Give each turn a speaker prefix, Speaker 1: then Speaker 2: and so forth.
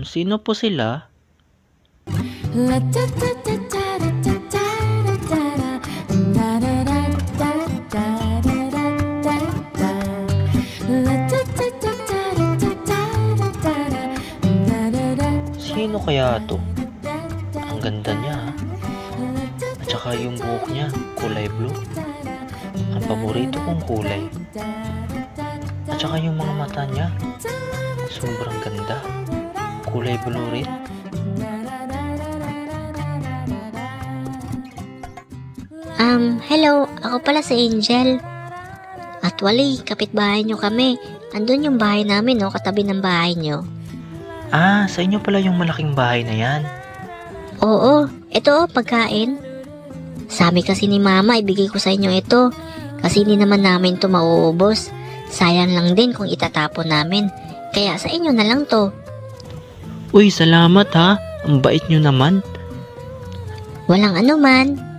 Speaker 1: Sino po sila? Sino kaya to? Ang ganda niya, ha? At saka yung buhok niya, kulay blue. Ang paborito kong kulay. At saka yung mga mata niya, sobrang ganda. Kulay blue rin.
Speaker 2: Hello, ako pala si Angel. Actually, kapitbahay nyo kami. Andun yung bahay namin, no, katabi ng bahay nyo.
Speaker 1: Sa inyo pala yung malaking bahay na yan.
Speaker 2: Oo, ito pagkain. Sabi kasi ni Mama, ibigay ko sa inyo ito. Kasi hindi naman namin to mauubos. Sayang lang din kung itatapon namin. Kaya sa inyo na lang to.
Speaker 1: Uy, salamat ha. Ang bait nyo naman.
Speaker 2: Walang anuman.